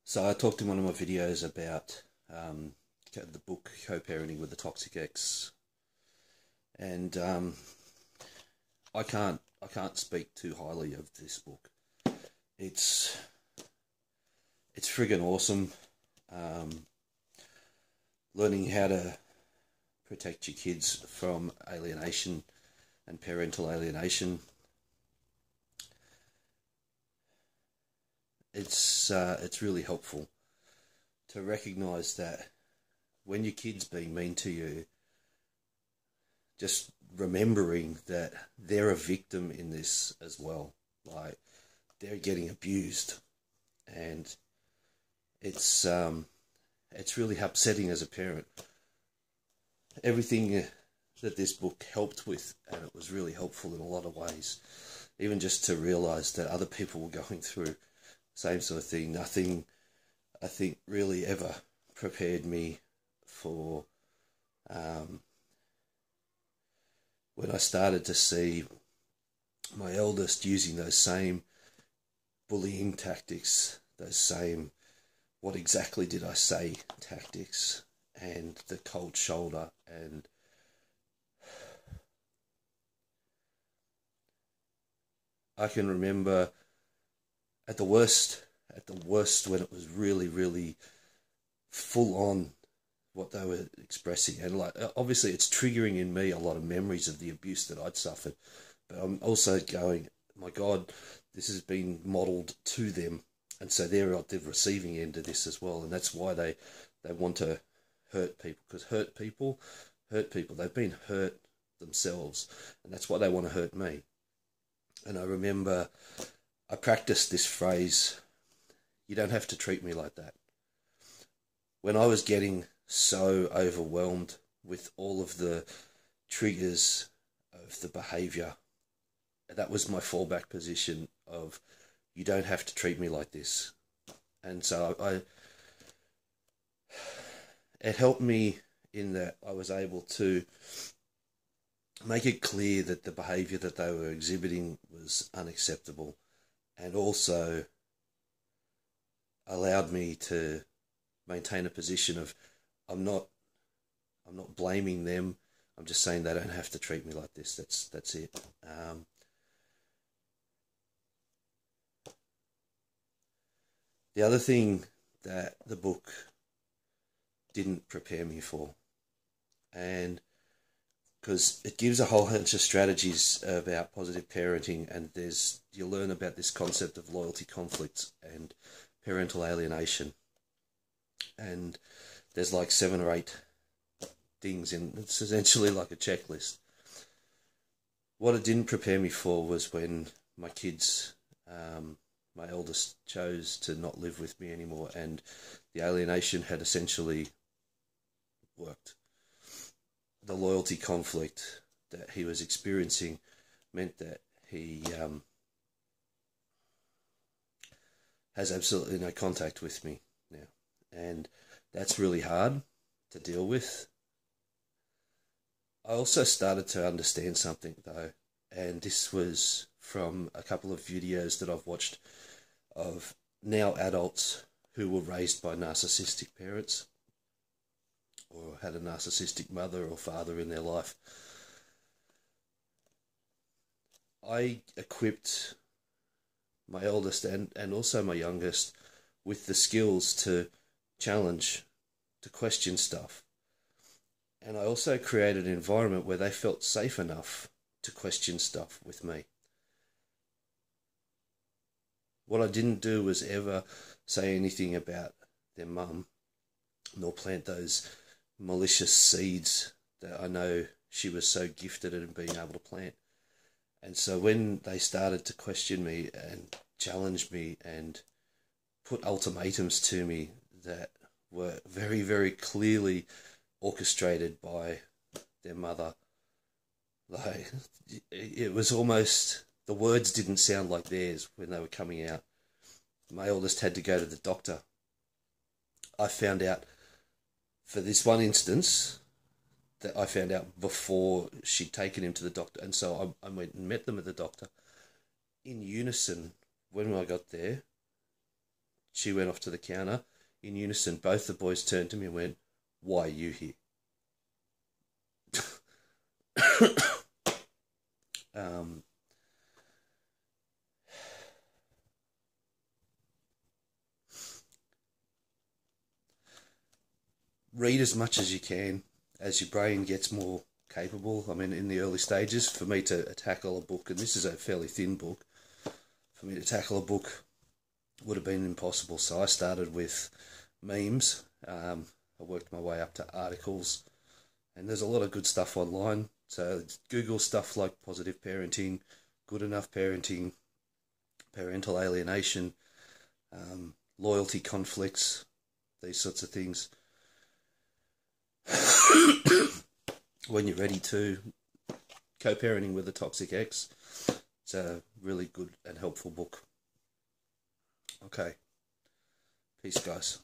So I talked in one of my videos about the book Co-Parenting with the Toxic Ex, and I can't speak too highly of this book. It's it's friggin' awesome. Um, Learning how to protect your kids from alienation and parental alienation. It's really helpful to recognise that when your kid's being mean to you, just remembering that they're a victim in this as well. Like, they're getting abused, and it's it's really upsetting as a parent. Everything that this book helped with, and it was really helpful in a lot of ways. Even just to realise that other people were going through same sort of thing. Nothing, I think, really ever prepared me for when I started to see my eldest using those same bullying tactics, those same "what exactly did I say" tactics, and the cold shoulder. And I can remember at the worst, when it was really, really full on what they were expressing. And like, obviously it's triggering in me a lot of memories of the abuse that I'd suffered, but I'm also going, my God, this has been modelled to them, and so they're at the receiving end of this as well. And that's why they want to hurt people, because hurt people hurt people. They've been hurt themselves, and that's why they want to hurt me. And I remember I practiced this phrase, "You don't have to treat me like that." When I was getting so overwhelmed with all of the triggers of the behaviour, that was my fallback position of, "You don't have to treat me like this." And so it helped me in that I was able to make it clear that the behaviour that they were exhibiting was unacceptable, and also allowed me to maintain a position of, I'm not blaming them. I'm just saying they don't have to treat me like this. That's it. The other thing that the book didn't prepare me for, and because it gives a whole bunch of strategies about positive parenting, and you learn about this concept of loyalty conflict and parental alienation, and there's like 7 or 8 things in. It's essentially like a checklist. What it didn't prepare me for was when my kids, my eldest, chose to not live with me anymore, and the alienation had essentially worked. The loyalty conflict that he was experiencing meant that he has absolutely no contact with me now, and that's really hard to deal with. I also started to understand something though, and this was from a couple of videos that I've watched of now adults who were raised by narcissistic parents, or had a narcissistic mother or father in their life. I equipped my eldest and also my youngest with the skills to challenge, to question stuff. And I also created an environment where they felt safe enough to question stuff with me. What I didn't do was ever say anything about their mum, nor plant those malicious seeds that I know she was so gifted at being able to plant. And so when they started to question me and challenge me and put ultimatums to me that were very, very clearly orchestrated by their mother, like, it was almost, the words didn't sound like theirs when they were coming out. My eldest had to go to the doctor. I found out, for this one instance, that I found out before she'd taken him to the doctor, and so I went and met them at the doctor. In unison, when I got there, she went off to the counter. In unison, both the boys turned to me and went, "Why are you here?" um, read as much as you can as your brain gets more capable. I mean, in the early stages, for me to tackle a book, and this is a fairly thin book, for me to tackle a book would have been impossible. So I started with memes. I worked my way up to articles, and there's a lot of good stuff online. So Google stuff like positive parenting, good enough parenting, parental alienation, loyalty conflicts, these sorts of things. When you're ready to, Co-Parenting with a Toxic Ex. It's a really good and helpful book. Okay. Peace, guys.